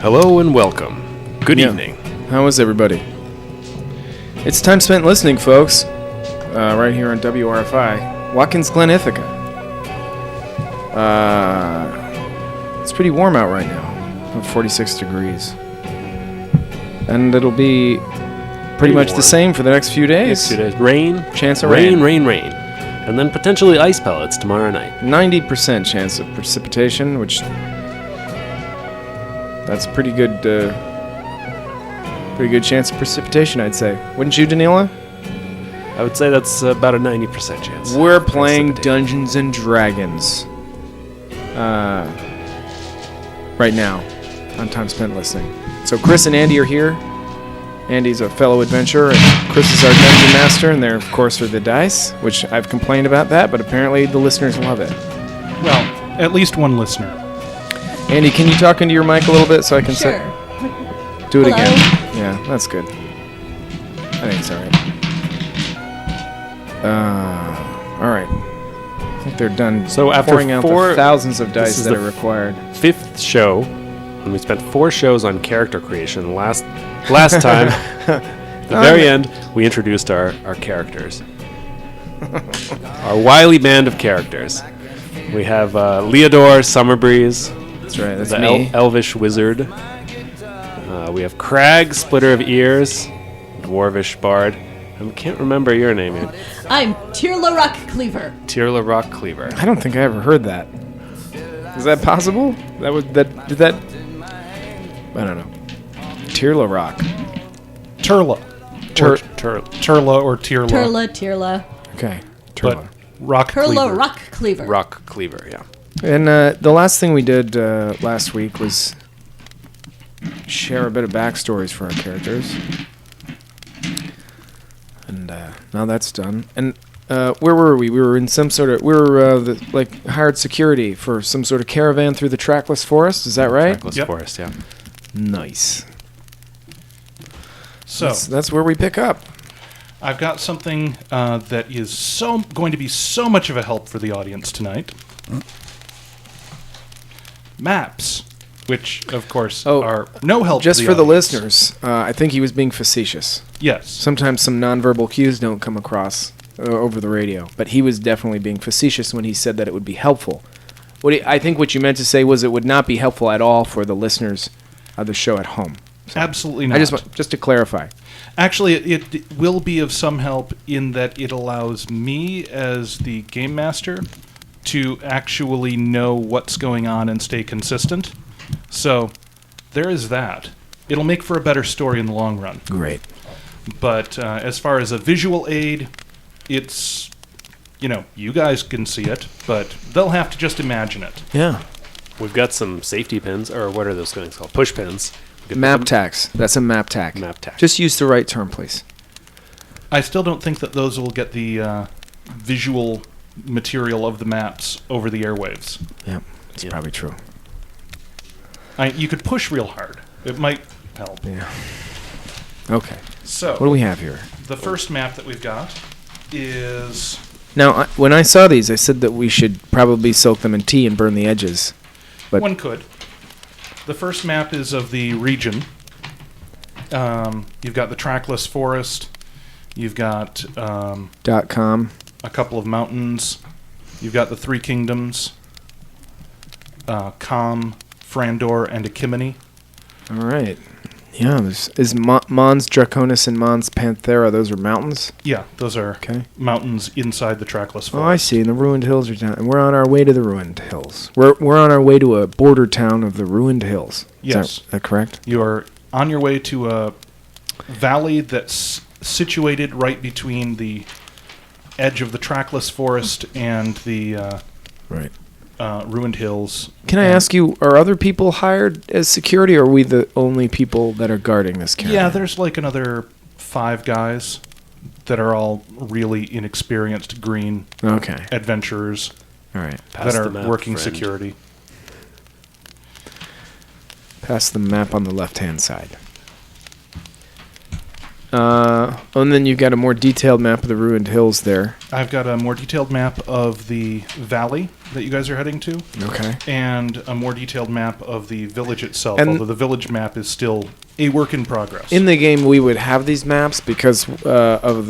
Hello and welcome. Good evening. How is everybody? It's time spent listening, folks. Right here on WRFI, Watkins Glen, Ithaca. It's pretty warm out right now, about 46 degrees. And it'll be pretty much the same for the next few days. Rain. Chance of rain. Rain. And then potentially ice pellets tomorrow night. 90% chance of precipitation, which... that's pretty good chance of precipitation, I'd say. Wouldn't you, Danila? I would say that's about a 90% chance. We're playing Dungeons and Dragons right now on Time Spent Listening. So Chris and Andy are here. Andy's a fellow adventurer, and Chris is our dungeon master, and there, of course, are the dice, which I've complained about that, but apparently the listeners love it. Well, at least one listener. Andy, can you talk into your mic a little bit so I can Sure. do it Hello? again? Yeah, that's good. I think it's all right. All right. I think they're done So after pouring out the thousands of dice that are required. Fifth show, and we spent 4 shows on character creation. Last time, at the very end, we introduced our characters. Our wily band of characters. We have Leodore Summerbreeze. That's right, that's the me. Elvish Wizard. We have Crag, Splitter of Ears, Dwarvish Bard. I can't remember your name, man. I'm Tirla Rock Cleaver. Tirla Rock Cleaver. I don't think I ever heard that. Is that possible? I don't know. Tirla Rock. Turla. Turla or Tirla. Tirla. Okay. But Turla. Rock Turla Cleaver. Rock Cleaver. Rock Cleaver, yeah. And the last thing we did last week was share a bit of backstories for our characters. And now that's done. And where were we? We were in some sort of... We were hired security for some sort of caravan through the trackless forest. Is that right? Trackless Yep. Forest, yeah. Nice. So, That's where we pick up. I've got something that is going to be so much of a help for the audience tonight. Maps, which, of course, are no help Just to for the audience. listeners, I think he was being facetious. Yes. Sometimes some nonverbal cues don't come across over the radio, but he was definitely being facetious when he said that it would be helpful. I think what you meant to say was it would not be helpful at all for the listeners of the show at home. Absolutely not. I just to clarify. Actually, it will be of some help in that it allows me as the game master to actually know what's going on and stay consistent. So there is that. It'll make for a better story in the long run. Great. But as far as a visual aid, it's, you guys can see it, but they'll have to just imagine it. Yeah. We've got some safety pins, or what are those things called? Push pins. Map tacks. That's a map tack. Map tack. Just use the right term, please. I still don't think that those will get the visual material of the maps over the airwaves. Yeah, that's probably true. You could push real hard. It might help. Yeah. Okay. So, What do we have here? the first map that we've got is... Now, when I saw these, I said that we should probably soak them in tea and burn the edges. But One could. The first map is of the region. You've got the trackless forest. You've got .com. a couple of mountains. You've got the Three Kingdoms. Com, Frandor, and Akimini. All right. Yeah, is Mons Draconis and Mons Panthera, those are mountains? Yeah, those are Okay. mountains inside the trackless forest. Oh, I see. And the ruined hills are down. And we're on our way to the ruined hills. We're on our way to a border town of the ruined hills. Yes. Is that correct? You're on your way to a valley that's situated right between the edge of the trackless forest and the Right. ruined hills. Can I ask you, are other people hired as security, or are we the only people that are guarding this caravan? Yeah, there's like another 5 guys that are all really inexperienced green Okay. adventurers All right. Pass that the are map, working friend. security. Pass the map on the left-hand side. And then you've got a more detailed map of the ruined hills there. I've got a more detailed map of the valley that you guys are heading to. Okay. And a more detailed map of the village itself, And although the village map is still a work in progress. In the game, we would have these maps because of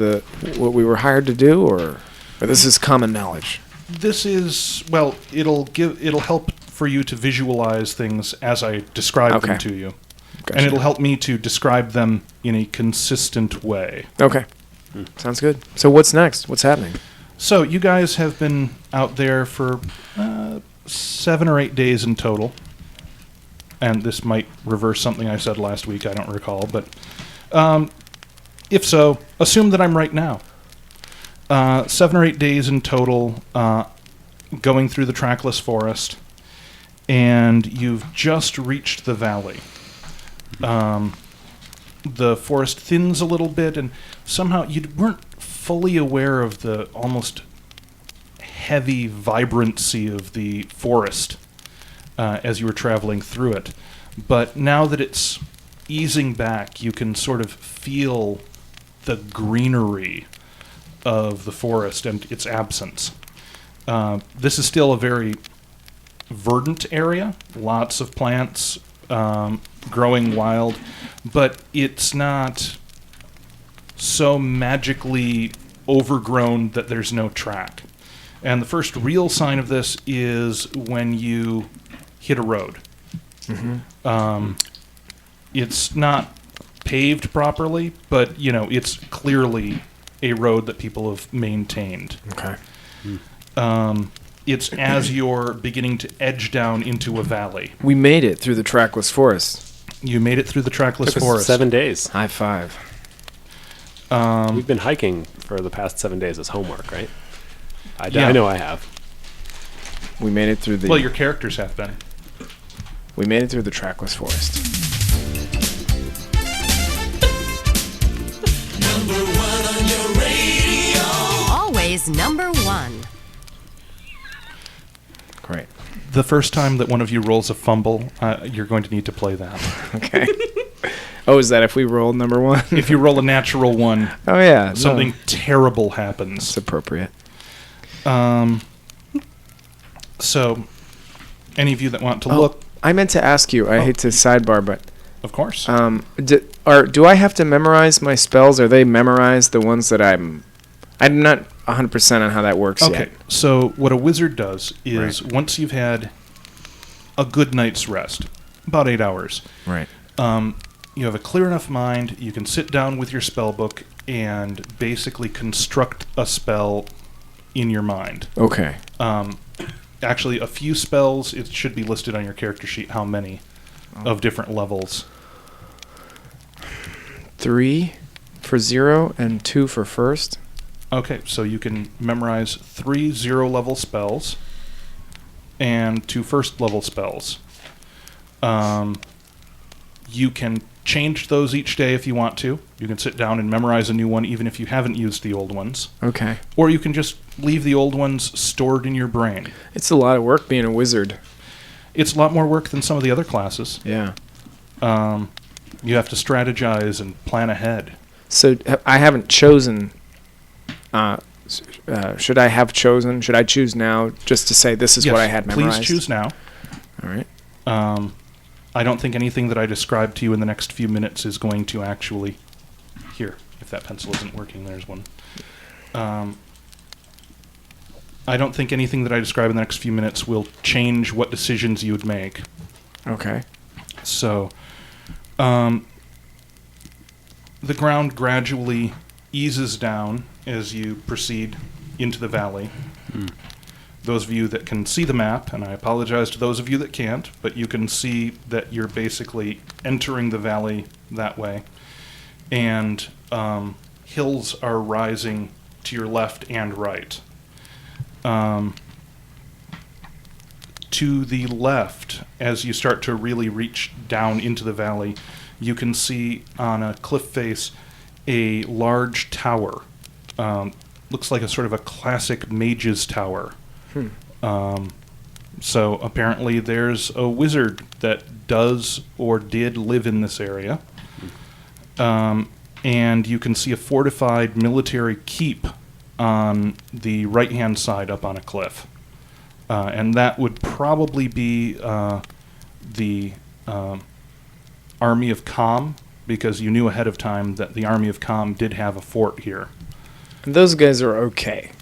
what we were hired to do, or this is common knowledge. This is, well, it'll help for you to visualize things as I describe them to you. Gotcha. And it'll help me to describe them in a consistent way. Okay. Sounds good. So what's next? What's happening? So you guys have been out there for 7 or 8 days in total. And this might reverse something I said last week, I don't recall. But if so, assume that I'm right now. 7 or 8 days in total, going through the trackless forest. And you've just reached the valley. The forest thins a little bit, and somehow you weren't fully aware of the almost heavy vibrancy of the forest as you were traveling through it. But now that it's easing back, you can sort of feel the greenery of the forest and its absence. This is still a very verdant area, lots of plants, growing wild, but it's not so magically overgrown that there's no track. And the first real sign of this is when you hit a road. Mm-hmm. It's not paved properly, but it's clearly a road that people have maintained. Okay. It's as you're beginning to edge down into a valley. We made it through the trackless forest. You made it through the trackless Took us forest. 7 days. High five. We've been hiking for the past 7 days as homework, right? Yeah. I know I have. We made it through the. Well, your characters have been. We made it through the trackless forest. Number 1 on your radio. Always number 1. Great. The first time that one of you rolls a fumble, you're going to need to play that. Okay. Oh, is that if we rolled number 1? If you roll a natural one, Oh yeah. something No. terrible happens. It's appropriate. So, any of you that want to look, I meant to ask you. I hate to sidebar, but of course. do I have to memorize my spells? Are they memorized? The ones that I'm not 100% on how that works Okay, yet. so what a wizard does is once you've had a good night's rest, about 8 hours, Right. you have a clear enough mind, you can sit down with your spell book and basically construct a spell in your mind. Okay. Actually, a few spells, it should be listed on your character sheet how many of different levels. 3 for 0 and 2 for first. Okay, so you can memorize 3 0-level spells and 2 first-level spells. You can change those each day if you want to. You can sit down and memorize a new one even if you haven't used the old ones. Okay. Or you can just leave the old ones stored in your brain. It's a lot of work being a wizard. It's a lot more work than some of the other classes. Yeah. You have to strategize and plan ahead. So I haven't chosen. Should I have chosen? Should I choose now just to say this is Yes, what I had memorized? please choose now. All right. I don't think anything that I describe to you in the next few minutes is going to actually... Here, if that pencil isn't working, there's one. I don't think anything that I describe in the next few minutes will change what decisions you would make. Okay. So, the ground gradually eases down as you proceed into the valley. Those of you that can see the map, and I apologize to those of you that can't, but you can see that you're basically entering the valley that way. And hills are rising to your left and right. To the left, as you start to really reach down into the valley, you can see on a cliff face a large tower. Looks like a sort of a classic mage's tower. So apparently there's a wizard that does or did live in this area. and you can see a fortified military keep on the right-hand side up on a cliff. And that would probably be the Army of Com, because you knew ahead of time that the Army of Com did have a fort here. And those guys are okay.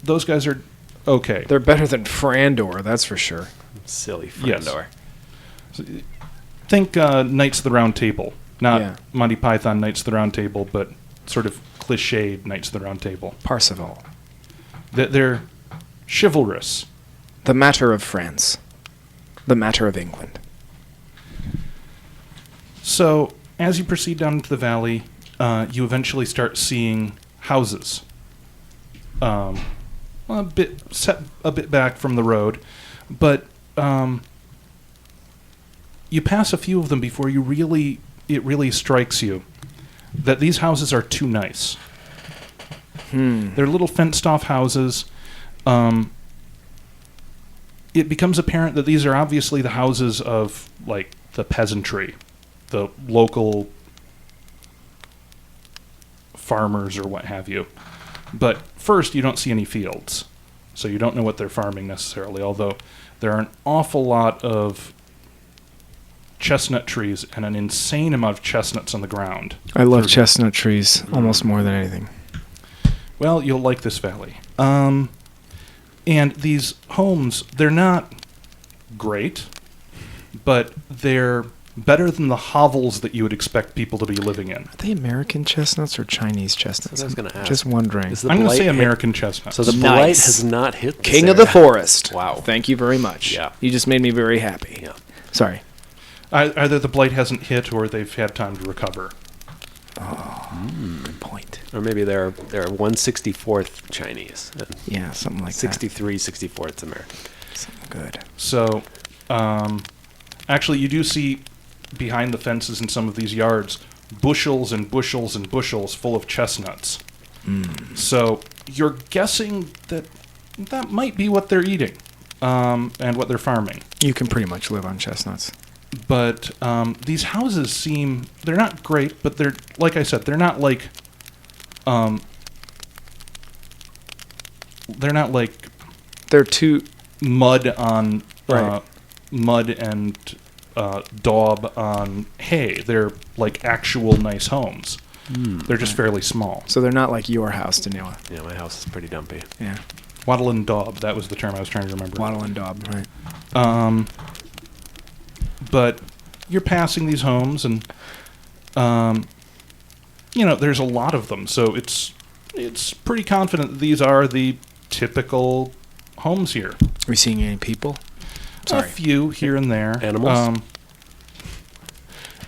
Those guys are okay. They're better than Frandor, that's for sure. Silly Yes. Frandor. Think Knights of the Round Table. Not Yeah. Monty Python Knights of the Round Table, but sort of cliched Knights of the Round Table. Parsifal. They're chivalrous. The matter of France. The matter of England. So, as you proceed down into the valley, you eventually start seeing houses. A bit back from the road, but you pass a few of them before it really strikes you that these houses are too nice. They're little fenced-off houses. It becomes apparent that these are obviously the houses of, like, the peasantry, the local farmers or what have you. But first, you don't see any fields, so you don't know what they're farming necessarily, although there are an awful lot of chestnut trees and an insane amount of chestnuts on the ground. I love chestnut trees almost more than anything. Well, you'll like this valley. And these homes, they're not great, but they're better than the hovels that you would expect people to be living in. Are they American chestnuts or Chinese chestnuts? That's what I was gonna ask. Just wondering. Is the I'm going to blight say hit- American chestnuts. So the Nice. blight has not hit this King of the area. forest. Wow. Thank you very much. Yeah. You just made me very happy. Yeah. Sorry. Either the blight hasn't hit or they've had time to recover. Good point. Or maybe they're 1/64th Chinese and Yeah, something like 63 64ths American. that. Something good. So, actually, you do see behind the fences in some of these yards bushels and bushels and bushels full of chestnuts. So, you're guessing that that might be what they're eating and what they're farming. You can pretty much live on chestnuts. But these houses seem, they're not great, but they're, like I said, they're not like They're too... mud on Right. mud and daub on hay. They're like actual nice homes. They're just fairly small. So they're not like your house, Danila. Yeah, my house is pretty dumpy. Yeah. Wattle and daub, that was the term I was trying to remember. Wattle and daub, right. But you're passing these homes and there's a lot of them, so it's pretty confident that these are the typical homes here. Are we seeing any people? A few here and there. Animals?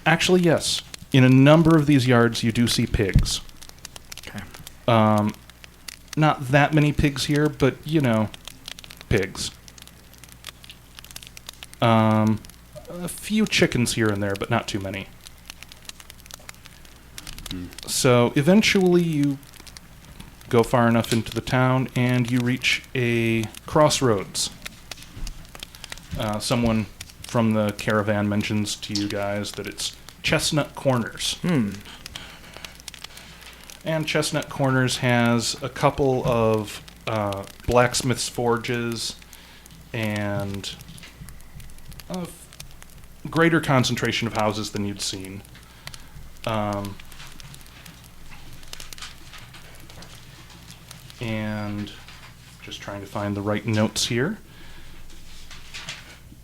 Actually, yes. In a number of these yards, you do see pigs. Okay. Not that many pigs here, but, pigs. A few chickens here and there, but not too many. So, eventually you go far enough into the town, and you reach a crossroads. Someone from the caravan mentions to you guys that it's Chestnut Corners. And Chestnut Corners has a couple of blacksmith's forges and a greater concentration of houses than you'd seen. And just trying to find the right notes here.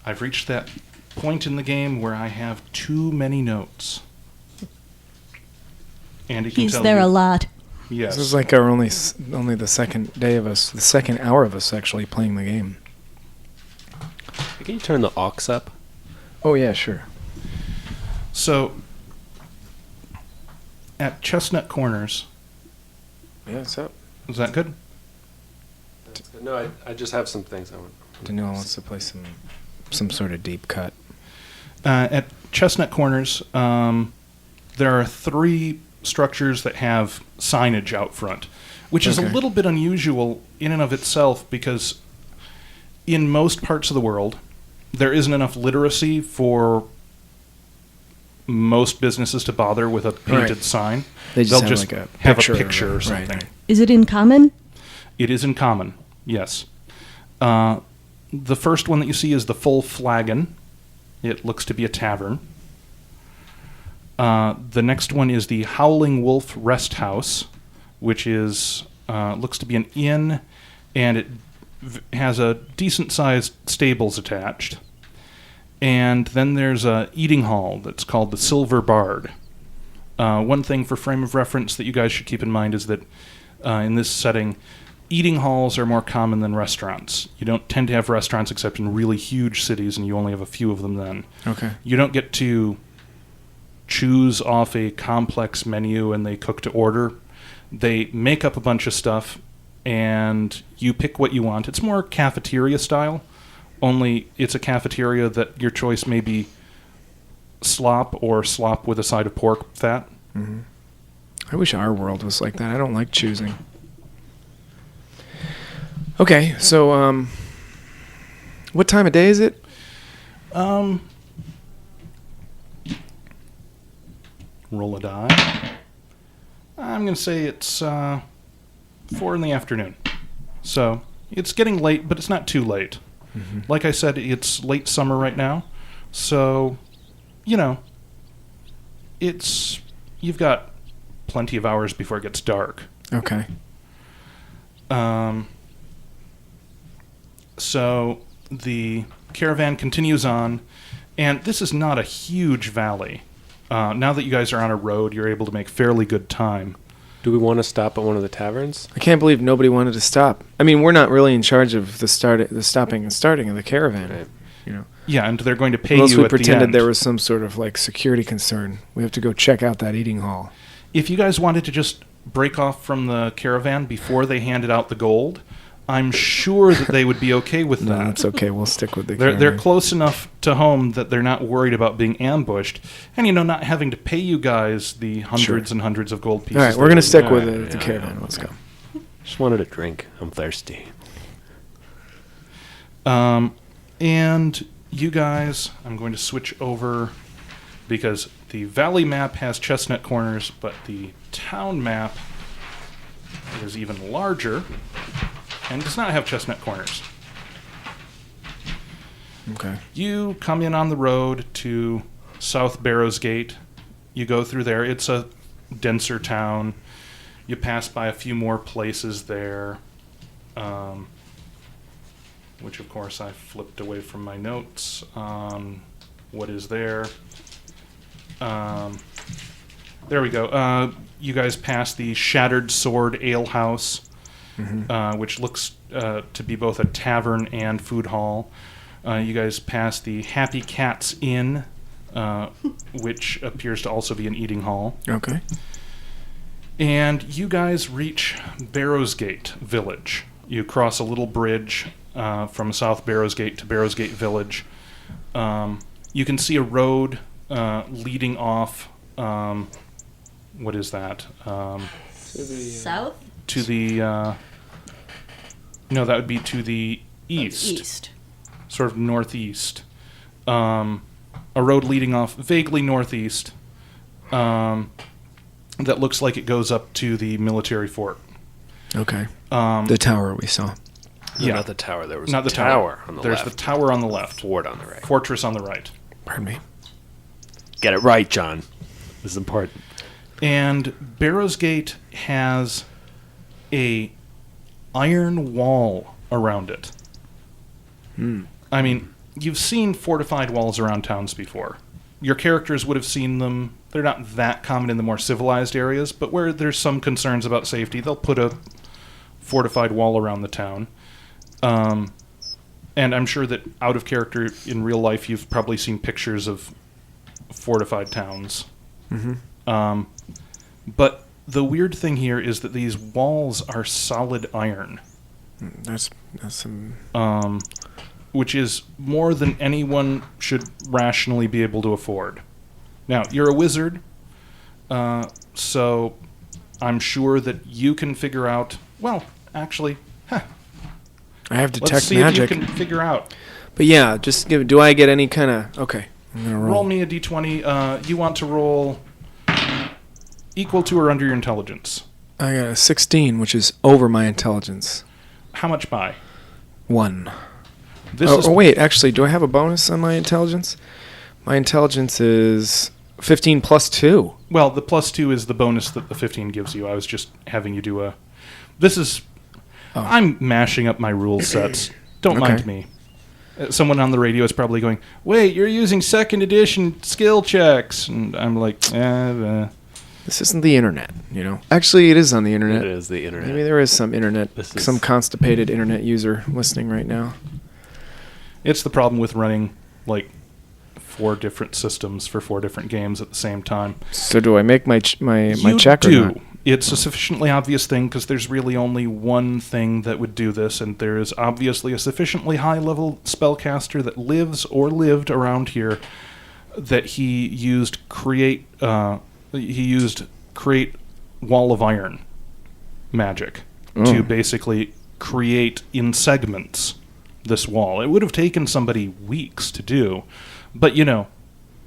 I've reached that point in the game where I have too many notes. Andy can He's tell there you. a lot. Yes. This is like our only the second hour of us actually playing the game. Can you turn the aux up? Oh, yeah, sure. So, at Chestnut Corners, Yeah, what's up? is that good? No, I just have some things I want. Danilo wants to play some sort of deep cut. At Chestnut Corners, there are 3 structures that have signage out front, which is a Okay. little bit unusual in and of itself because in most parts of the world, there isn't enough literacy for most businesses to bother with a painted Right. sign. They just They'll have just like a have picture a picture or right, something. right. Is it in common? It is in common, yes. The first one that you see is the Full Flagon. It looks to be a tavern. The next one is the Howling Wolf Rest House, which is looks to be an inn, and it has a decent-sized stables attached. And then there's a eating hall that's called the Silver Bard. One thing for frame of reference that you guys should keep in mind is that in this setting, eating halls are more common than restaurants. You don't tend to have restaurants except in really huge cities, and you only have a few of them then. Okay. You don't get to choose off a complex menu and they cook to order. They make up a bunch of stuff, and you pick what you want. It's more cafeteria style, only it's a cafeteria that your choice may be slop or slop with a side of pork fat. I wish our world was like that. I don't like choosing. Okay, so what time of day is it? Roll a die. I'm going to say it's 4 in the afternoon. So it's getting late, but it's not too late. Like I said, it's late summer right now. So, you've got plenty of hours before it gets dark. Okay. So the caravan continues on, and this is not a huge valley. Now that you guys are on a road, you're able to make fairly good time. Do we want to stop at one of the taverns? I can't believe nobody wanted to stop. I mean, we're not really in charge of the stopping and starting of the caravan. Right. Yeah, and they're going to pay Unless you we at the pretended end. there was some sort of like security concern. We have to go check out that eating hall. If you guys wanted to just break off from the caravan before they handed out the gold, I'm sure that they would be okay with No, that. that's okay. We'll stick with the They're caravan. close enough to home that they're not worried about being ambushed, and not having to pay you guys the hundreds and hundreds of gold pieces. All right, we're that going to they- stick with Alright, the yeah, caravan. yeah. Let's go. Just wanted a drink. I'm thirsty. And you guys, I'm going to switch over because the valley map has chestnut corners, but the town map is even larger and does not have chestnut corners. Okay. You come in on the road to South Barrowsgate. You go through there. It's a denser town. You pass by a few more places there, which, of course, I flipped away from my notes on what is there. There we go. You guys pass the Shattered Sword Ale House, which looks to be both a tavern and food hall. You guys pass the Happy Cats Inn, which appears to also be an eating hall. Okay. And you guys reach Barrowsgate Village. You cross a little bridge from South Barrowsgate to Barrowsgate Village. You can see a road leading off. What is that? South? To the. No, that would be to the east. East. Sort of northeast. A road leading off vaguely northeast. That looks like it goes up to the military fort. Okay. The tower we saw. Yeah. Not the tower. There was Not a the tower. on the There's left. the tower on the left. Fort on the right. Fortress on the right. Pardon me. Get it right, John. This is important. And Barrowsgate has a iron wall around it. I mean, you've seen fortified walls around towns before. Your characters would have seen them. They're not that common in the more civilized areas, but where there's some concerns about safety, they'll put a fortified wall around the town. And I'm sure that out of character in real life, you've probably seen pictures of fortified towns. But the weird thing here is that these walls are solid iron, That's some. which is more than anyone should rationally be able to afford. Now, you're a wizard, so I'm sure that you can figure out... Well, actually, I have let's detect see magic. if you can figure out. But yeah, just give. Do I get any kind of? Okay. I'm gonna Roll me a d20. You want to roll equal to or under your intelligence. I got a 16, which is over my intelligence. How much by? 1. This Oh, is wait, actually, do I have a bonus on my intelligence? My intelligence is 15 plus 2. well, the +2 is the bonus that the 15 gives you. I was just having you do a. This is. Oh. I'm mashing up my rule sets. Don't Okay. mind me. Someone on the radio is probably going, "Wait, you're using second edition skill checks," and I'm like, This isn't the internet, you know. Actually, it is on the internet. It is the internet. Maybe there is some internet, This is- some constipated internet user listening right now. It's the problem with running like 4 different systems for 4 different games at the same time. So do I make my my You check or do. not? It's a sufficiently obvious thing because there's really only one thing that would do this, and there is obviously a sufficiently high-level spellcaster that lives or lived around here that he used create wall of iron magic to basically create in segments this wall. It would have taken somebody weeks to do, but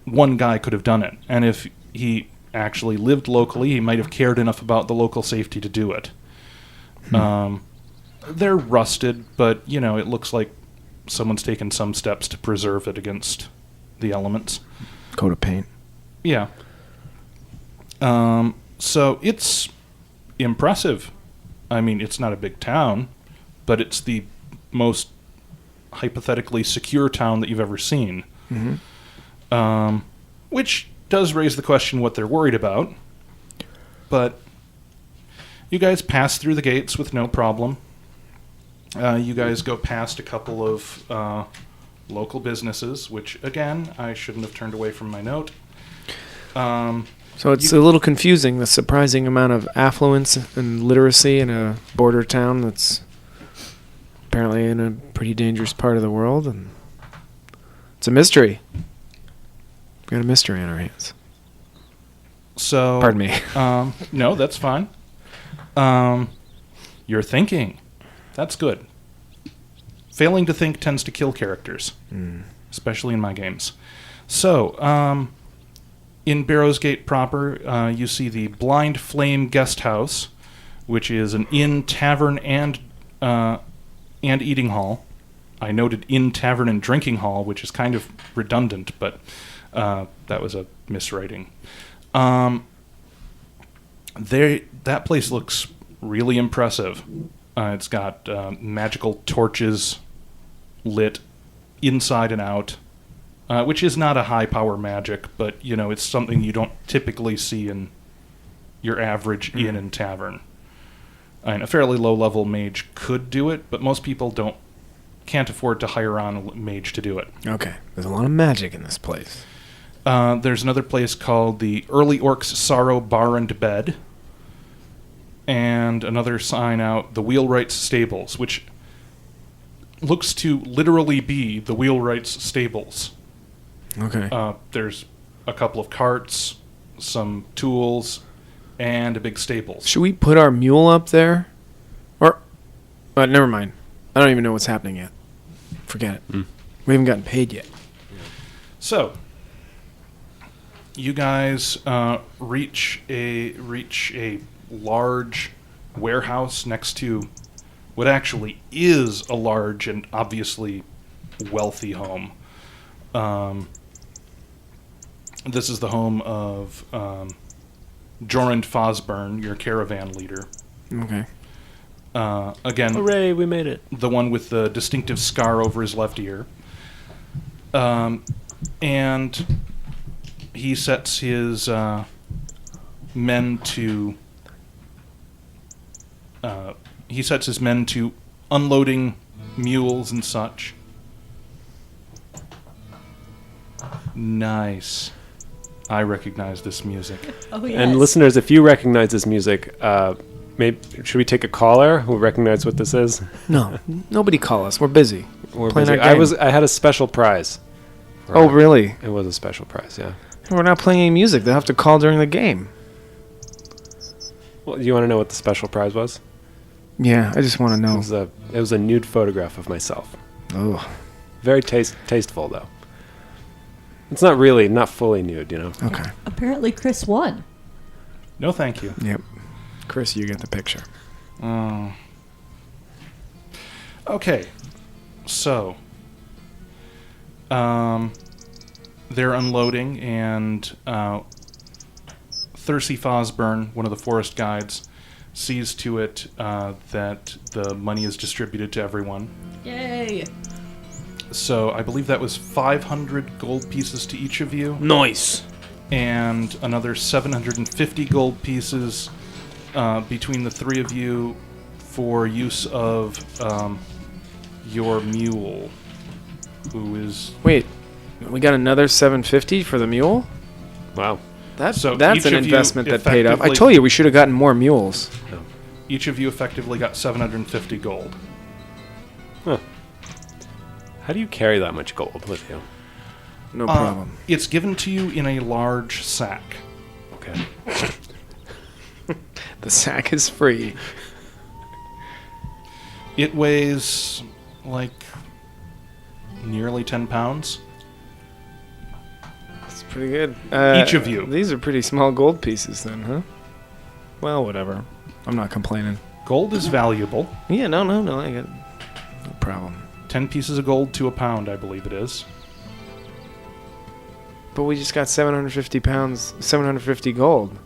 one guy could have done it, and if he actually lived locally, he might have cared enough about the local safety to do it. They're rusted, but it looks like someone's taken some steps to preserve it against the elements. Coat of paint. Yeah. So it's impressive. I mean, it's not a big town, but it's the most hypothetically secure town that you've ever seen. Which does raise the question what they're worried about. But you guys pass through the gates with no problem. You guys go past a couple of local businesses, which, again, I shouldn't have turned away from my note. So it's a little confusing, the surprising amount of affluence and literacy in a border town that's apparently in a pretty dangerous part of the world, and it's a mystery. We've got a mystery on our hands. So, Pardon me. No, that's fine. You're thinking. That's good. Failing to think tends to kill characters, especially in my games. So, in Barrowsgate proper, you see the Blind Flame Guest House, which is an inn, tavern, and eating hall. I noted inn, tavern, and drinking hall, which is kind of redundant, but that was a miswriting. That place looks really impressive. It's got magical torches lit inside and out, which is not a high-power magic, but, it's something you don't typically see in your average inn and tavern. And a fairly low-level mage could do it, but most people can't afford to hire on a mage to do it. Okay, there's a lot of magic in this place. There's another place called the Early Orcs Sorrow Bar and Bed, and another sign out, the Wheelwright's Stables, which looks to literally be the Wheelwright's Stables. Okay. There's a couple of carts, some tools, and a big stables. Should we put our mule up there? Or, never mind. I don't even know what's happening yet. Forget it. We haven't gotten paid yet. So, you guys reach a large warehouse next to what actually is a large and obviously wealthy home. This is the home of Jorand Fosburn, your caravan leader. Okay. Again, Hooray, we made it. the one with the distinctive scar over his left ear. And he sets his men to unloading mules and such. Nice. I recognize this music. Oh, yes. And listeners, if you recognize this music, should we take a caller who recognizes what this is? No, nobody call us. We're busy. We're Playing busy. our game. I had a special prize. Oh, really? It was a special prize, yeah. We're not playing any music. They'll have to call during the game. Well, you want to know what the special prize was? Yeah, I just want to know. It was a nude photograph of myself. Oh. Very tasteful, though. It's not really, not fully nude, you know. Okay. Apparently, Chris won. No, thank you. Yep. Chris, you get the picture. Okay, so they're unloading, and Thirsty Fosburn, one of the forest guides, sees to it that the money is distributed to everyone. Yay! So I believe that was 500 gold pieces to each of you, Nice. and another 750 gold pieces between the three of you for use of your mule, who is... Wait, we got another 750 for the mule? Wow. So That's each an of you investment that paid off. I effectively- told you we should have gotten more mules. Each of you effectively got 750 gold. Huh. How do you carry that much gold with you? No problem. It's given to you in a large sack. Okay. The sack is free. It weighs like nearly 10 pounds. That's pretty good. Each of you. These are pretty small gold pieces then, huh? Well, whatever. I'm not complaining. Gold is valuable. Yeah, no. I got no problem. 10 pieces of gold to a pound, I believe it is. But we just got 750 gold.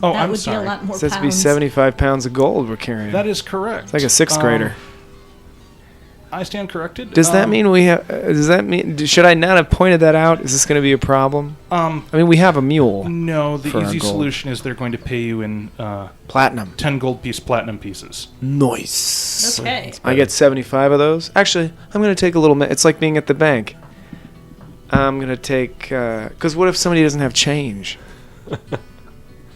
Oh, That I'm would sorry. be a lot more It says to be pounds. 75 pounds of gold we're carrying. That is correct. It's like a sixth grader. I stand corrected. Does that mean we have? Does that mean? Should I not have pointed that out? Is this going to be a problem? I mean, we have a mule. No, for the our easy gold. solution is they're going to pay you in Platinum. 10 gold piece platinum pieces. Nice. Okay. I get 75 of those. Actually, I'm going to take a little. It's like being at the bank. I'm going to take. Because what if somebody doesn't have change?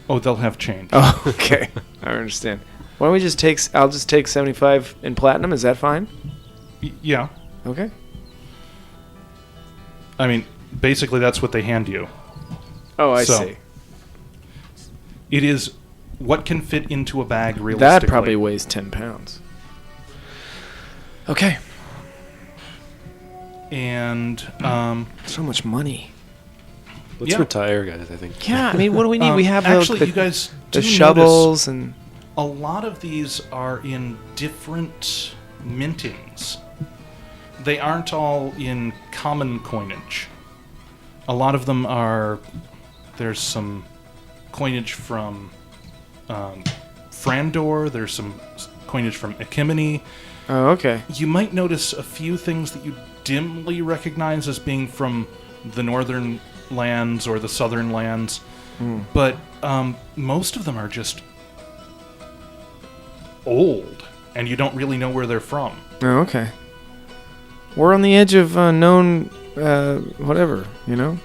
Oh, they'll have change. Oh, okay. I understand. Why don't we just take? I'll just take 75 in platinum. Is that fine? Yeah. Okay. I mean, basically that's what they hand you. Oh, I So, see. It is what can fit into a bag realistically. That probably weighs 10 pounds. Okay. And So much money. Let's Yeah. retire, guys, I think. Yeah, I mean, what do we need? We have actually, the you guys the do shovels and. notice a lot of these are in different mintings. They aren't all in common coinage. A lot of them are. There's some coinage from Frandor. There's some coinage from Ekimini. Oh, okay. You might notice a few things that you dimly recognize as being from the northern lands or the southern lands, but most of them are just old, and you don't really know where they're from. Oh, okay. We're on the edge of known, whatever, you know?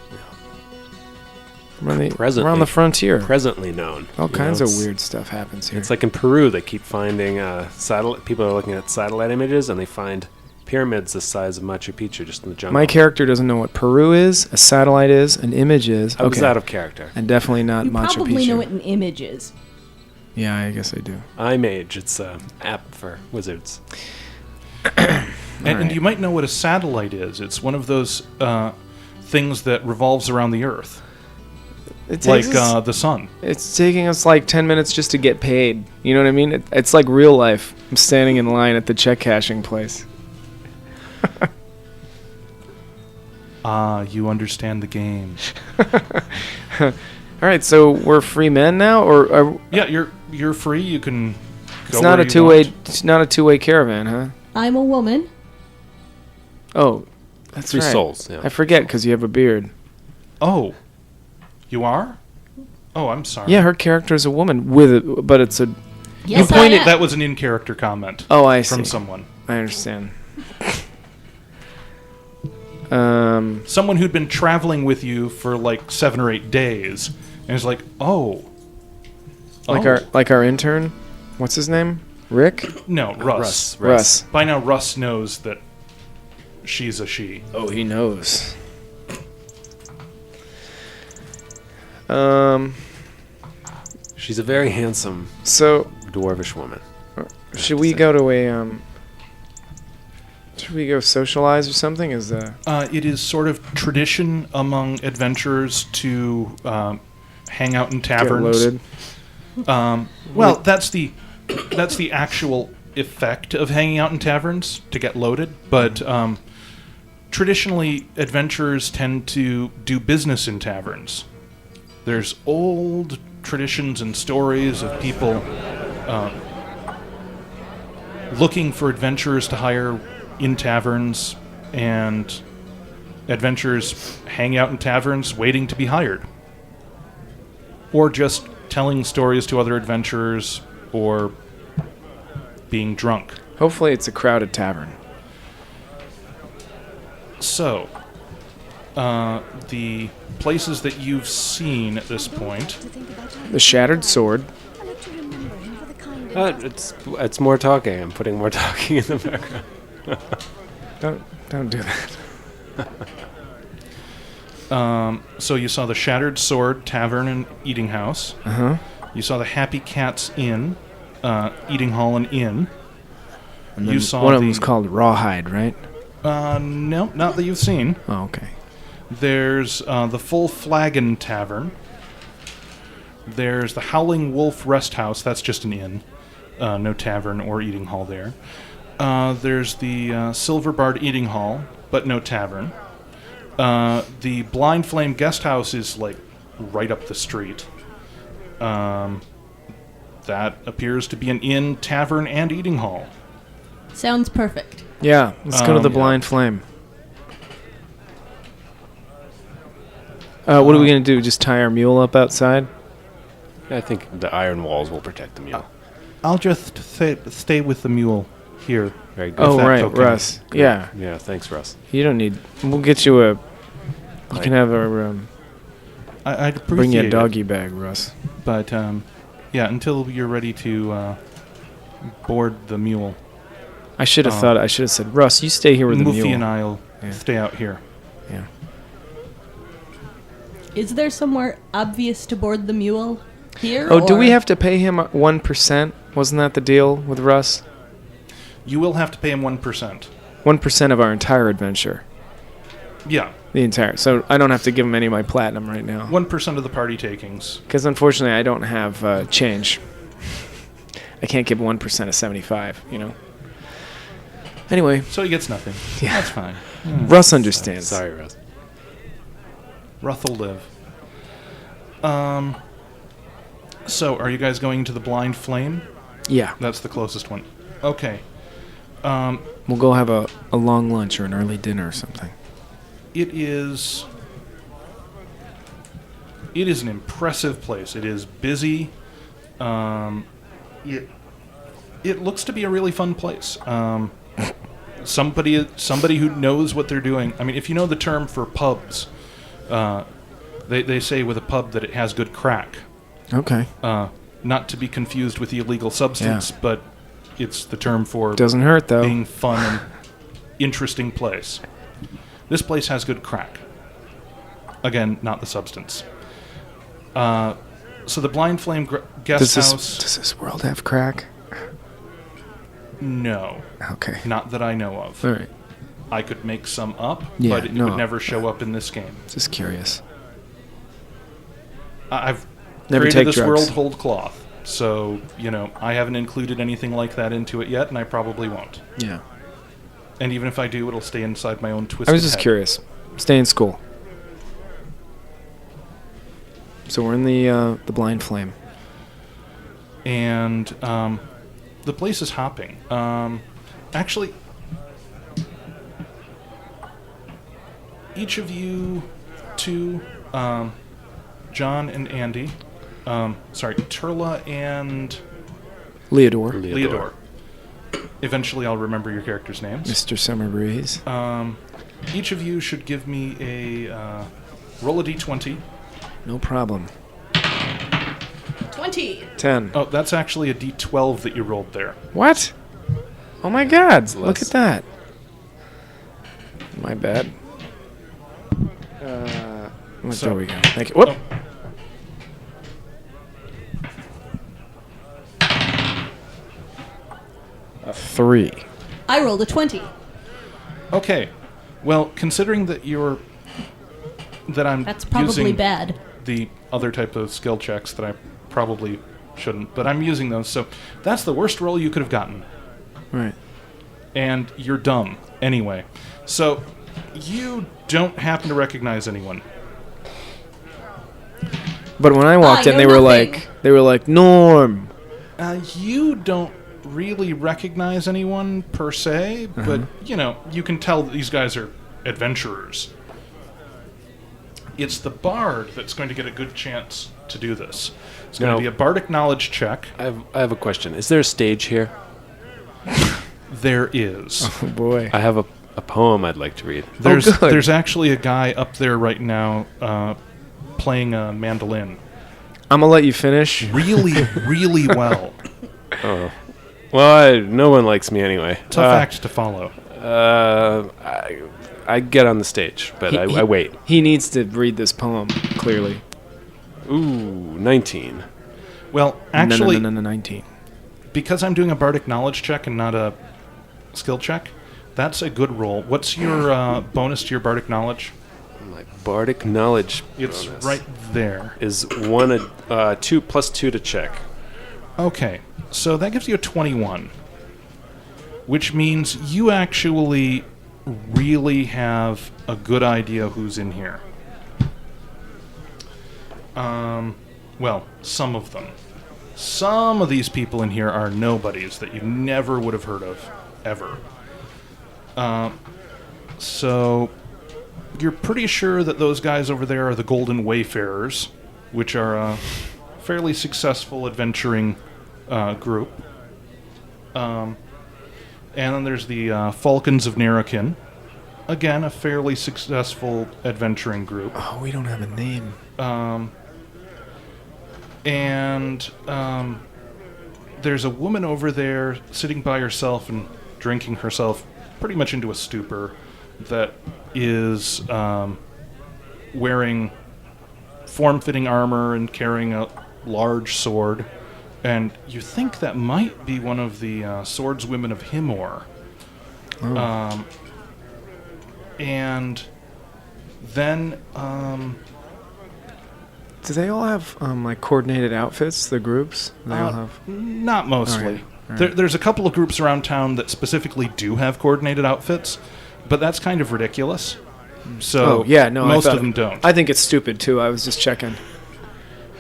We're on the, Presently. we're on the frontier. Presently known. All You know, kinds of it's- weird stuff happens here. It's like in Peru, they keep finding satellite. People are looking at satellite images, and they find pyramids the size of Machu Picchu just in the jungle. My character doesn't know what Peru is, a satellite is, an image is. I was Okay. out of character. And definitely not You Machu probably Picchu. know what an image is. Yeah, I guess I do. iMage. It's an app for wizards. And you might know what a satellite is. It's one of those things that revolves around the Earth, It like takes us- the sun. It's taking us like 10 minutes just to get paid. You know what I mean? It's like real life. I'm standing in line at the check cashing place. Ah, you understand the game. All right, so we're free men now, or Yeah, you're free. You can. it's go not where a you two-way. want. It's not a two-way caravan, huh? I'm a woman. Oh, that's Three right. souls. Yeah. I forget because you have a beard. Oh, you are? Oh, I'm sorry. Yeah, her character is a woman but it's a. Yes, pointed- I am. That was an in-character comment Oh, I see. from someone. I understand. Someone who'd been traveling with you for like 7 or 8 days, and is like, oh. Like our intern, what's his name? Rick? No, Russ. Russ. By now, Russ knows that she's a she. Oh, he knows. She's a very handsome So dwarvish woman. should we go to a Should we go socialize or something? It is sort of tradition among adventurers to hang out in get taverns. loaded? Well, that's the actual effect of hanging out in taverns, to get loaded. But traditionally, adventurers tend to do business in taverns. There's old traditions and stories of people looking for adventurers to hire in taverns, and adventurers hang out in taverns waiting to be hired. Or just telling stories to other adventurers, or being drunk. Hopefully it's a crowded tavern. So, the places that you've seen at this point, The Shattered Sword. It's more talking. I'm putting more talking in the background. Don't do that. so you saw the Shattered Sword Tavern and Eating House. Uh-huh. You saw the Happy Cats Inn, Eating Hall and Inn. And then You saw one of the- them was called Rawhide, right? No, not that you've seen. Oh, okay. There's the Full Flagon Tavern. There's the Howling Wolf Rest House. That's just an inn. No tavern or eating hall there. There's the Silver Bard Eating Hall, but no tavern. The Blind Flame Guest House is, like, right up the street. That appears to be an inn, tavern, and eating hall. Sounds perfect. Yeah, let's go to the Yeah. Blind Flame. What are we going to do? Just tie our mule up outside? I think the iron walls will protect the mule. I'll just stay with the mule here. Very good. Oh, that's right, okay. Russ. Yeah, Yeah, thanks, Russ. you don't need... We'll get you a... You can have our... I'd appreciate bring you a it, doggy bag, Russ. but yeah, until you're ready to board the mule, I should have thought... I should have said, Russ, you stay here with the Muffy mule. and I'll Yeah. stay out here. Yeah. Is there somewhere obvious to board the mule here? Oh, do we or- have to pay him 1%? Wasn't that the deal with Russ? You will have to pay him 1%. 1% of our entire adventure. Yeah, The entire... So I don't have to give him any of my platinum right now. 1% of the party takings. Because unfortunately, I don't have change. I can't give 1% of 75, you know? Anyway, So he gets nothing. Yeah. That's fine. Russ understands. Sorry, Russ. Ruth will live. So, are you guys going to the Blind Flame? Yeah. That's the closest one. Okay. We'll go have a long lunch or an early dinner or something. It is an impressive place. It is busy. It looks to be a really fun place. Somebody who knows what they're doing. I mean, if you know the term for pubs, they say with a pub that it has good crack. Okay. Not to be confused with the illegal substance, but it's the term for Doesn't hurt, though. being fun and interesting place. This place has good crack. Again, not the substance. So the Blind Flame Guest House... Does this world have crack? No. Okay. Not that I know of. All right. I could make some up, Yeah, but it no. would never show up in this game. Just curious. I've Never created take this drugs. world whole cloth, so, I haven't included anything like that into it yet, and I probably won't. Yeah. And even if I do, it'll stay inside my own twisted I was just head. curious. Stay in school. So we're in the Blind Flame. And the place is hopping. Actually, each of you two, John and Andy, Turla and Leodore. Leodore. Eventually I'll remember your characters' names. Mr. Summer Breeze. Each of you should give me a roll a d20. No problem. 20. 10. Oh, that's actually a d12 that you rolled there. What? Oh my god. Look less. at that. My bad. There we go. Thank you. Whoop. A 3. I rolled a 20. Okay. Well, considering that I'm That's probably using bad. the other type of skill checks that I probably shouldn't, but I'm using those. So that's the worst roll you could have gotten. Right. And you're dumb anyway. So you don't happen to recognize anyone. But when I walked in, you're they were nothing. like, Norm. You don't really recognize anyone per se, but you can tell that these guys are adventurers. It's the bard that's going to get a good chance to do this. It's going Now- to be a bardic knowledge check. I have a question. Is there a stage here? There is. Oh, boy. I have a poem I'd like to read. There's good. there's actually a guy up there right now playing a mandolin I'm going to let you finish. really, really well. Well, no one likes me anyway. Tough act to follow. I get on the stage, but I wait. He needs to read this poem, clearly. Ooh, 19. Well, actually, No, 19. because I'm doing a bardic knowledge check and not a skill check, that's a good roll. What's your bonus to your bardic knowledge? My bardic knowledge It's bonus right there. is 2 plus 2 to check. Okay, so that gives you a 21, which means you actually really have a good idea who's in here. Well, some of them. Some of these people in here are nobodies that you never would have heard of, ever. So you're pretty sure that those guys over there are the Golden Wayfarers, which are a fairly successful adventuring group. And then there's the Falcons of Narakin. Again, a fairly successful adventuring group. Oh, we don't have a name. And there's a woman over there sitting by herself and drinking herself pretty much into a stupor that is wearing form-fitting armor and carrying a large sword. And you think that might be one of the swordswomen of Himor. Oh. And then Do they all have like coordinated outfits? The groups? They all have. not mostly. All right. There's a couple of groups around town that specifically do have coordinated outfits, but that's kind of ridiculous. So Oh yeah, no. most I thought, of them don't. I think it's stupid too. I was just checking.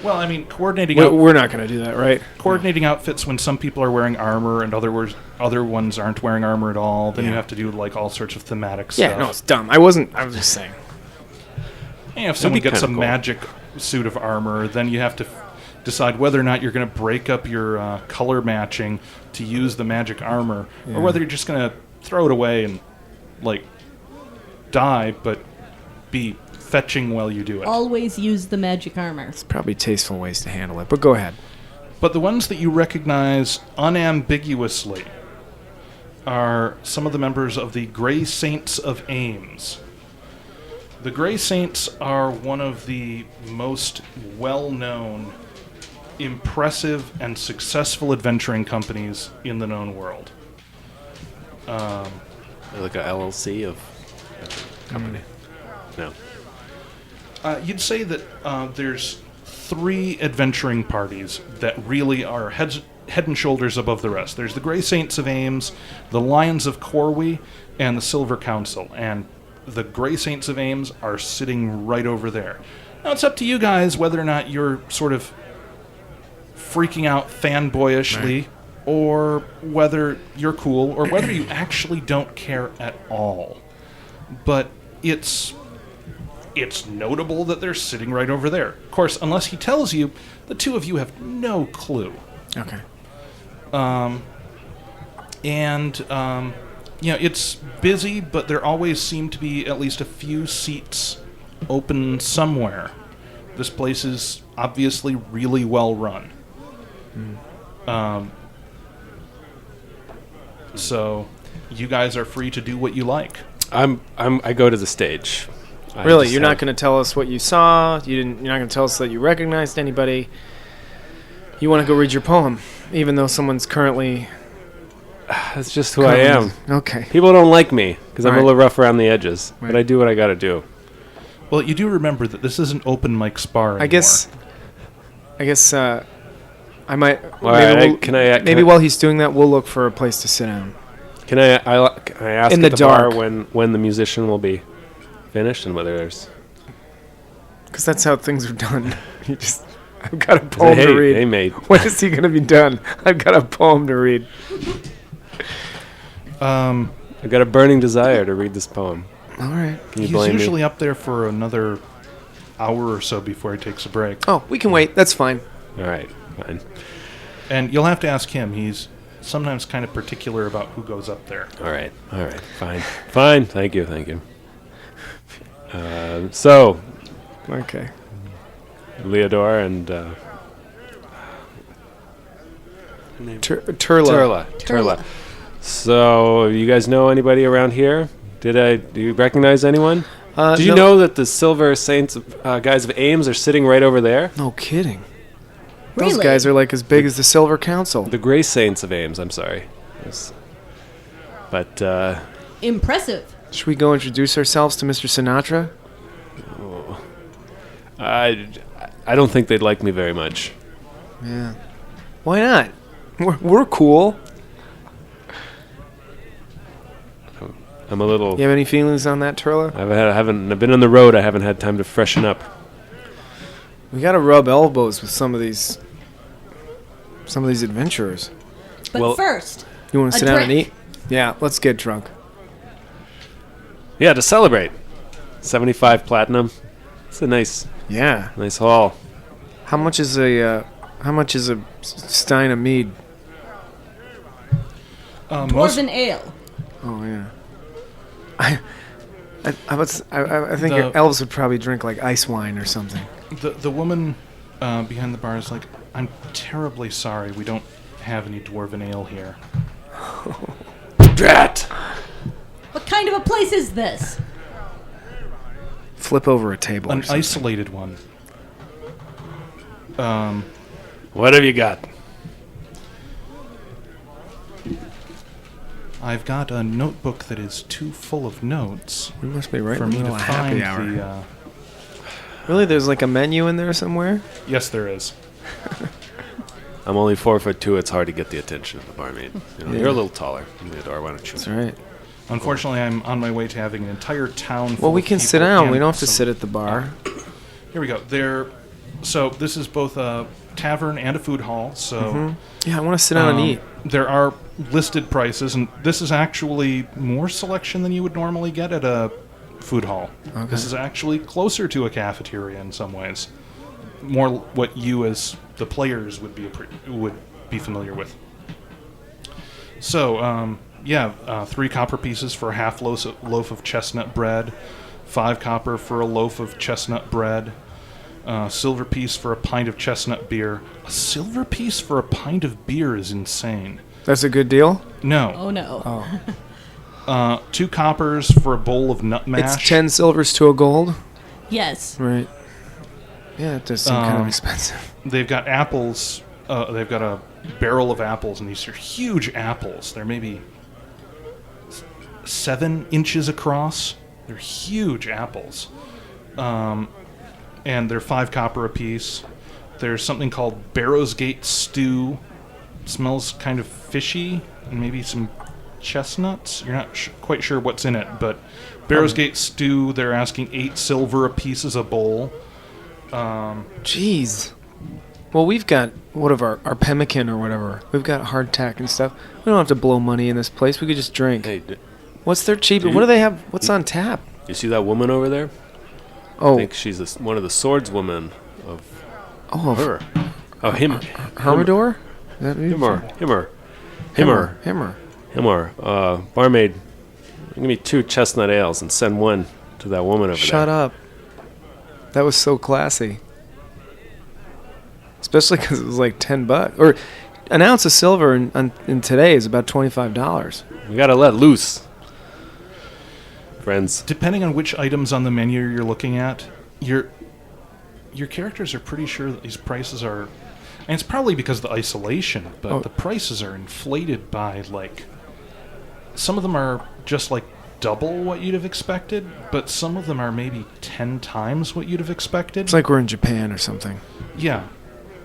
Well, I mean, coordinating We're not going to do that, right? coordinating outfits when some people are wearing armor and other ones aren't wearing armor at all. Then you Yeah. have to do like all sorts of thematic Yeah, stuff. no, it's dumb. I was just saying. And if someone be gets a kinda cool. magic suit of armor, then you have to decide whether or not you're going to break up your color matching to use the magic armor, or whether you're just going to throw it away and like die, but be fetching while you do it. Always use the magic armor. Probably tasteful ways to handle it, but go ahead. But the ones that you recognize unambiguously are some of the members of the Grey Saints of Ames. The Grey Saints are one of the most well-known, impressive, and successful adventuring companies in the known world. Like a LLC of company. No. You'd say that there's 3 adventuring parties that really are head and shoulders above the rest. There's the Grey Saints of Ames, the Lions of Corwy, and the Silver Council. And the Grey Saints of Ames are sitting right over there. Now, it's up to you guys whether or not you're sort of freaking out fanboyishly, or whether you're cool, or whether you actually don't care at all. But it's notable that they're sitting right over there. Of course, unless he tells you, the two of you have no clue. Okay. It's busy, but there always seem to be at least a few seats open somewhere. This place is obviously really well run. So you guys are free to do what you like. I go to the stage. I Really, just you're not have- going to tell us what you saw. You're not going to tell us that you recognized anybody. You want to go read your poem, even though someone's currently. That's just who I am. Okay. People don't like me because I'm a little rough around the edges, but I do what I got to do. Well, you do remember that this isn't open mic spar anymore. I guess. I might. All Maybe, right, maybe while he's doing that, we'll look for a place to sit down. Can I ask In at the the bar dark. when the musician will be finished and whether there's... Because that's how things are done. I've got a poem to read. Hey, mate. When is he going to be done? I've got a poem to read. I've got a burning desire to read this poem. All right. Can you He's blame usually me? up there for another hour or so before he takes a break. Oh, we can wait. That's fine. All right, fine. And you'll have to ask him. He's sometimes kind of particular about who goes up there. All right, fine. Fine, thank you. So, Okay. Leodore and... Turla. Turla. So, you guys know anybody around here? Do you recognize anyone? Did you know that the Silver Saints guys of Ames are sitting right over there? No kidding. Really? Those guys are like as big as the Silver Council. The Gray Saints of Ames, I'm sorry. Yes. But, Impressive. Should we go introduce ourselves to Mr. Sinatra? I don't think they'd like me very much. Yeah. Why not? We're cool. I'm a little... You have any feelings on that, Turla? I've been on the road. I haven't had time to freshen up. We gotta rub elbows with some of these adventurers. But Well- first, You want to A sit down and drink. eat? Yeah, let's get drunk. Yeah, to celebrate. 75 platinum. It's a nice haul. How much is a stein of mead? Most, Dwarven Ale. Oh yeah. I think The- elves would probably drink like ice wine or something. the woman behind the bar is like, I'm terribly sorry. We don't have any dwarven ale here. Drat! What kind of a place is this? Flip over a table. An or something. isolated one. What have you got? I've got a notebook that is too full of notes We must be right for in the me to middle of happy find hour. the... Really? There's like a menu in there somewhere? Yes, there is. I'm only 4'2". It's hard to get the attention of the barmaid. Yeah. You're a little taller. Leodore, why don't you? That's right. Unfortunately, I'm on my way to having an entire town full Well, we of can sit people down. We and don't have to some- sit at the bar. Here we go. So this is both a tavern and a food hall. So Yeah, I want to sit down and eat. there are listed prices, and this is actually more selection than you would normally get at a food hall. Okay. This is actually closer to a cafeteria in some ways. More what you as the players would be familiar with. So, 3 copper pieces for a half loaf of chestnut bread, 5 copper for a loaf of chestnut bread, silver piece for a pint of chestnut beer. A silver piece for a pint of beer is insane. That's a good deal? No. Oh no. 2 coppers for a bowl of nut mash. It's 10 silvers to a gold? Yes. Right. Yeah, it does seem kind of expensive. They've got apples. They've got a barrel of apples, and these are huge apples. They're maybe 7 inches across. They're huge apples. And they're 5 copper apiece. There's something called Barrowsgate stew. Smells kind of fishy, and maybe some chestnuts. You're not quite sure what's in it, but Barrowsgate stew. They're asking 8 silver apiece as a bowl. Jeez. Well, we've got our pemmican or whatever. We've got hardtack and stuff. We don't have to blow money in this place. We could just drink. Hey, What's their cheap? Do What you- do they have? What's on tap? you see that woman over there? I Oh, think she's one of the swordswomen of oh, her. Oh, him. Hermidor? Is that Himmer. Barmaid, give me 2 chestnut ales and send 1 to that woman over there. Shut up. That was so classy. Especially because it was like $10. Or an ounce of silver in today is about $25. We gotta let loose, friends. Depending on which items on the menu you're looking at, your characters are pretty sure that these prices are, and it's probably because of the isolation, but Oh. the prices are inflated by, like, some of them are just like double what you'd have expected, but some of them are maybe 10 times what you'd have expected. It's like we're in Japan or something. Yeah.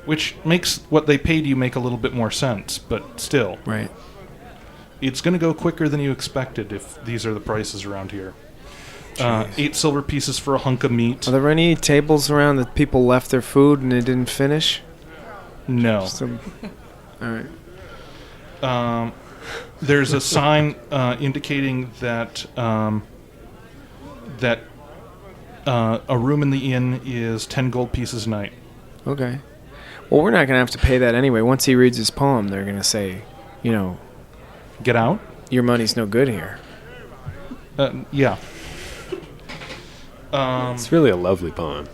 Which makes what they paid you make a little bit more sense, but still. Right. It's going to go quicker than you expected if these are the prices around here. 8 silver pieces for a hunk of meat. Are there any tables around that people left their food and they didn't finish? No. All right. There's a sign indicating that that a room in the inn is 10 gold pieces a night. Okay. Well, we're not going to have to pay that anyway. Once he reads his poem, they're going to say, Get out? your money's no good here. Yeah. It's really a lovely poem.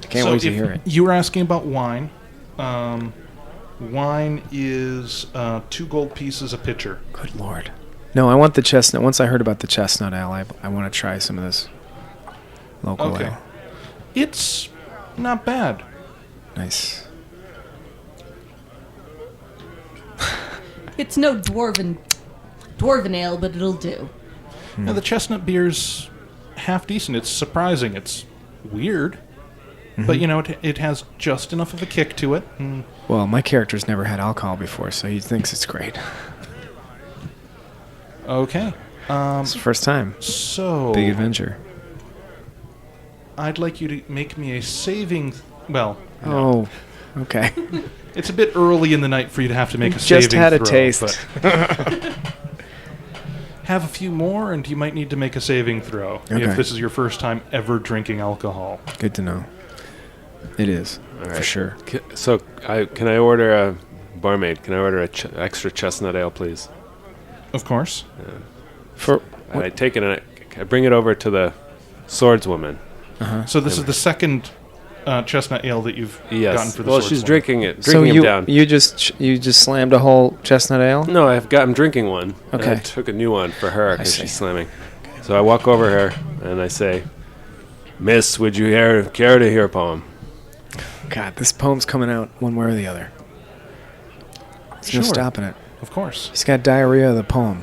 Can't wait to hear it. You were asking about wine. Wine is 2 gold pieces a pitcher. Good Lord. No, I want the chestnut. Once I heard about the chestnut ale, I want to try some of this local ale. It's not bad. Nice. It's no dwarven ale, but it'll do. Now, the chestnut beer's half decent. It's surprising. It's weird. But, it has just enough of a kick to it. Well, my character's never had alcohol before, so he thinks it's great. Okay. It's the first time. So, Big adventure. I'd like you to make me a saving... Oh, okay. It's a bit early in the night for you to have to make a saving Just had a throw, taste. but have a few more, and you might need to make a saving throw Okay. if this is your first time ever drinking alcohol. Good to know. It is, for sure. So, can I order a barmaid? Can I order a extra chestnut ale, please? Of course. For And I take it and I bring it over to the swordswoman. So this is the second chestnut ale that you've gotten for the Well, swordswoman. she's drinking it. so Drinking him down. you just slammed a whole chestnut ale? No, I'm drinking one. And I Okay. took a new one for her because see. she's slamming. So I walk over her and I say, "Miss, would you care to hear a poem?" God, this poem's coming out one way or the other. There's no Sure. stopping it. Of course. He's got diarrhea of the poem.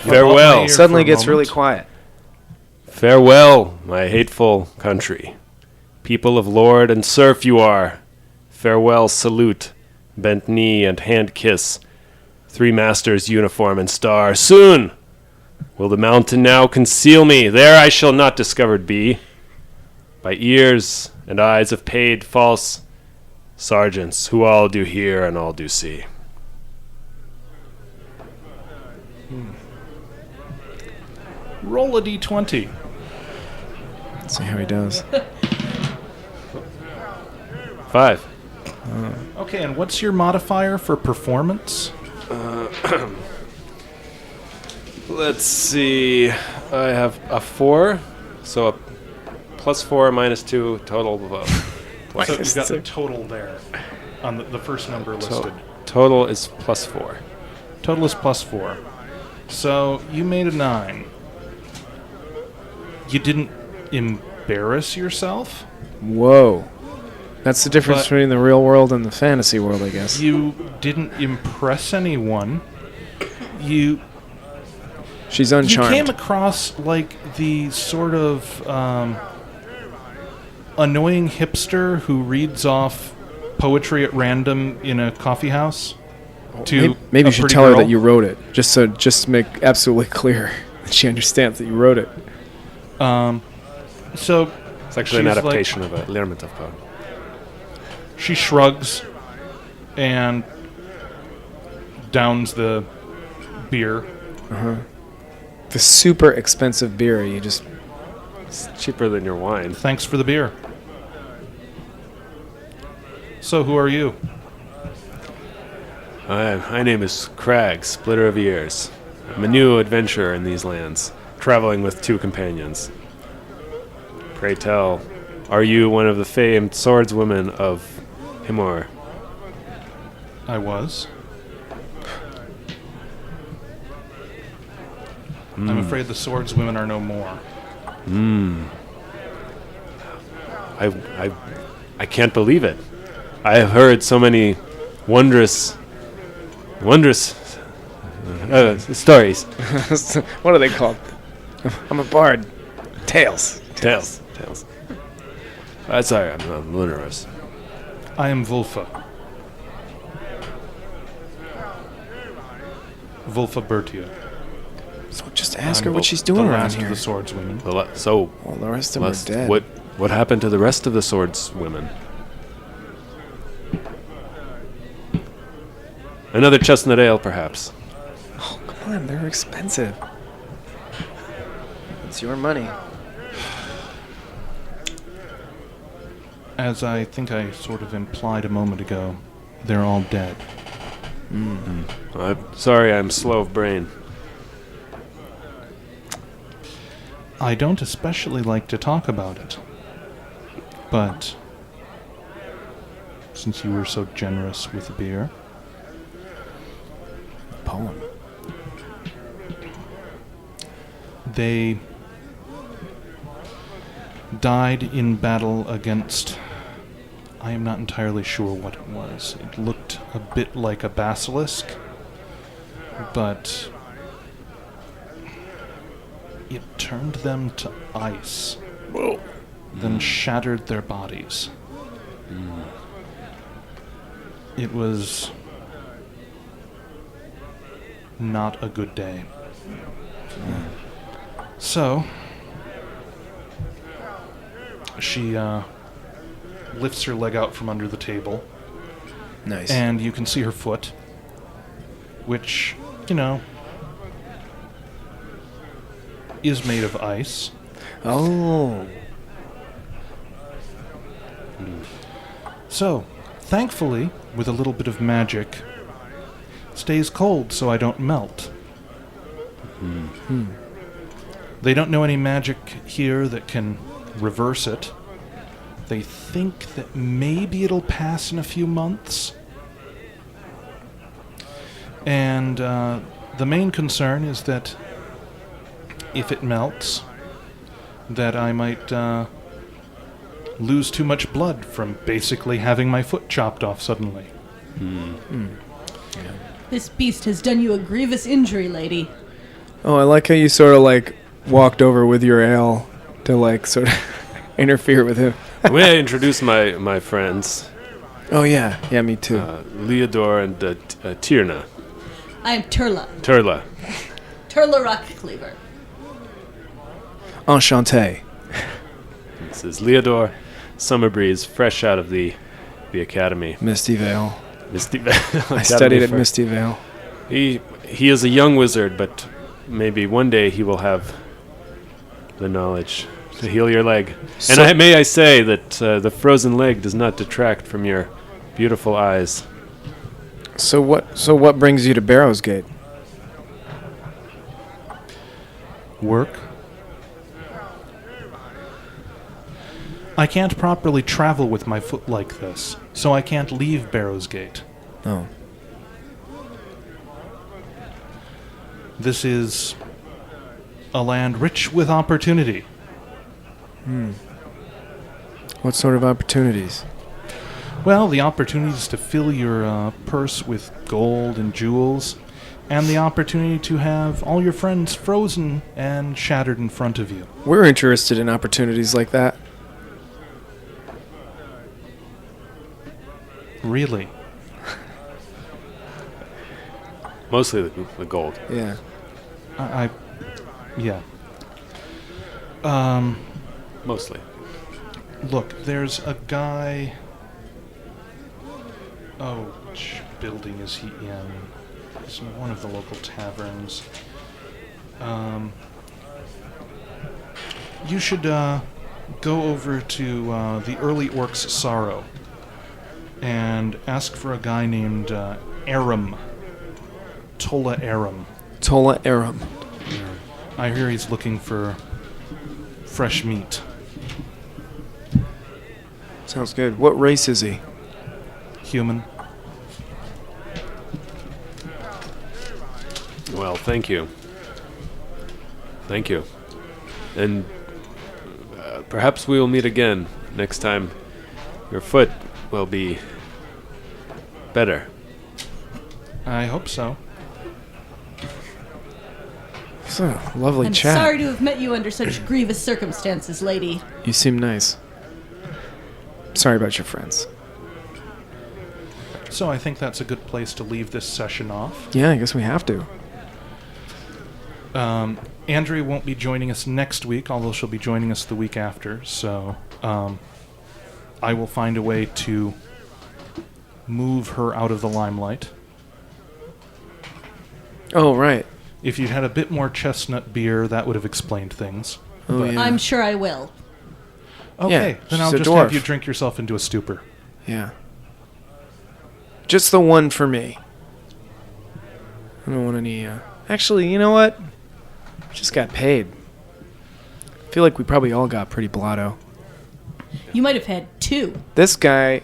Farewell. Here Suddenly for a gets really moment. quiet. Farewell, my hateful country. People of lord and serf you are. Farewell, salute, bent knee and hand kiss. 3 masters, uniform and star. Soon will the mountain now conceal me. There I shall not discovered be. By ears and eyes of paid false sergeants, who all do hear and all do see. Roll a d20. Let's see how he does. 5. Okay, and what's your modifier for performance? Let's see. I have a 4, so a +4 -2 total of So you've got the total there on the first number listed. total is +4. Total is +4. So you made a 9. You didn't embarrass yourself. Whoa. That's the difference But- between the real world and the fantasy world, I guess. You didn't impress anyone. You She's You uncharmed. came across like the sort of annoying hipster who reads off poetry at random in a coffee house. To Maybe a you should pretty tell her girl. that you wrote it, just to make absolutely clear that she understands that you wrote it. So It's actually an she's adaptation of a Lermontov poem. she shrugs and downs the beer. The super expensive beer, you just... It's cheaper than your wine. Thanks for the beer. So who are you? My name is Crag, Splitter of Ears. I'm a new adventurer in these lands, traveling with 2 companions. Pray tell, are you one of the famed swordswomen of Himor? I was. I'm afraid the swordswomen are no more. I can't believe it. I have heard so many wondrous Stories. What are they called? I'm a bard. Tales. Tales. Sorry, I'm nervous. I am Vulfa. Vulfa Bertia. So just ask I'm her what she's doing the around last here. of the swordswomen. So, Well, the rest of them are dead. what happened to the rest of the swordswomen? Another chestnut ale, perhaps. Oh, come on, they're expensive. It's your money. As I think I sort of implied a moment ago, they're all dead. I'm sorry, I'm slow of brain. I don't especially like to talk about it. But since you were so generous with the beer, Poem. they died in battle against... I am not entirely sure what it was. It looked a bit like a basilisk, but it turned them to ice, then shattered their bodies. It was not a good day. So, she lifts her leg out from under the table, Nice. and you can see her foot, which, you know, is made of ice. Oh. So, thankfully, with a little bit of magic, stays cold so I don't melt. They don't know any magic here that can reverse it. They think that maybe it'll pass in a few months. And the main concern is that if it melts, that I might lose too much blood from basically having my foot chopped off suddenly. This beast has done you a grievous injury, lady. Oh, I like how you sort of like walked over with your ale to like sort of interfere with him. May I introduce my friends, Oh yeah, yeah, me too. Leodor and Tyrna. I am Turla. Turla. Turla Rockcleaver. Enchanté. This is Leodor, Summer Breeze, fresh out of the academy. Misty Vale. Misty I studied at Misty Vale. He is a young wizard, but maybe one day he will have the knowledge to heal your leg. So- And may I say that the frozen leg does not detract from your beautiful eyes. So what brings you to Barrowsgate? Work. I can't properly travel with my foot like this, so I can't leave Barrowsgate. Oh. This is a land rich with opportunity. What sort of opportunities? Well, the opportunities to fill your purse with gold and jewels, and the opportunity to have all your friends frozen and shattered in front of you. We're interested in opportunities like that. Really? Mostly the gold. Yeah. Yeah. Mostly. Look, there's a guy... Oh, which building is he in? It's in one of the local taverns. You should go over to the Early Orcs Sorrow and ask for a guy named Aram. Tola Aram. Tola Aram. I hear he's looking for fresh meat. Sounds good. What race is he? Human. Well, thank you. Thank you. And perhaps we will meet again next time. Your foot will be better. I hope so. So, lovely I'm chat. sorry to have met you under such grievous circumstances, lady. You seem nice. Sorry about your friends. So I think that's a good place to leave this session off. Yeah, I guess we have to. Andrea won't be joining us next week, although she'll be joining us the week after. So I will find a way to move her out of the limelight. Oh, right. If you'd had a bit more chestnut beer, that would have explained things. Oh, yeah. I'm sure I will. Okay, Yeah, then I'll she's a just have dwarf. you drink yourself into a stupor. Yeah. Just the one for me. I don't want any, Actually, you know what? Just got paid. I feel like we probably all got pretty blotto. You might have had 2. This guy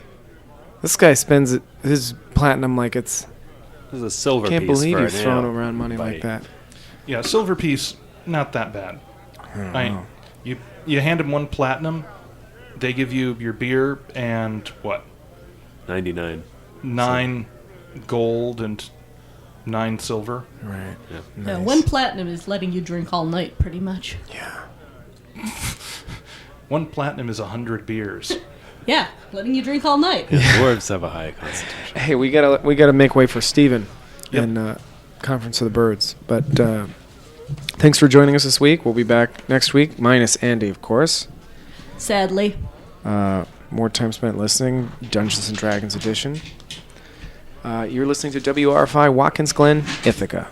spends his platinum like it's... This is a silver Can't piece believe for he's an throwing ale around money like bite. that. Yeah, silver piece, not that bad. I don't know. You hand them 1 platinum, they give you your beer and what? 99. 9 gold and 9 silver. Right. Yeah. Nice. 1 platinum is letting you drink all night, pretty much. Yeah. 1 platinum is 100 beers. Yeah, letting you drink all night. Yeah, dwarves have a high constitution. Hey, we gotta make way for Steven Yep. in Conference of the Birds. But thanks for joining us this week. We'll be back next week, minus Andy, of course. Sadly. More time spent listening, Dungeons and Dragons edition. You're listening to WRFI Watkins Glen, Ithaca.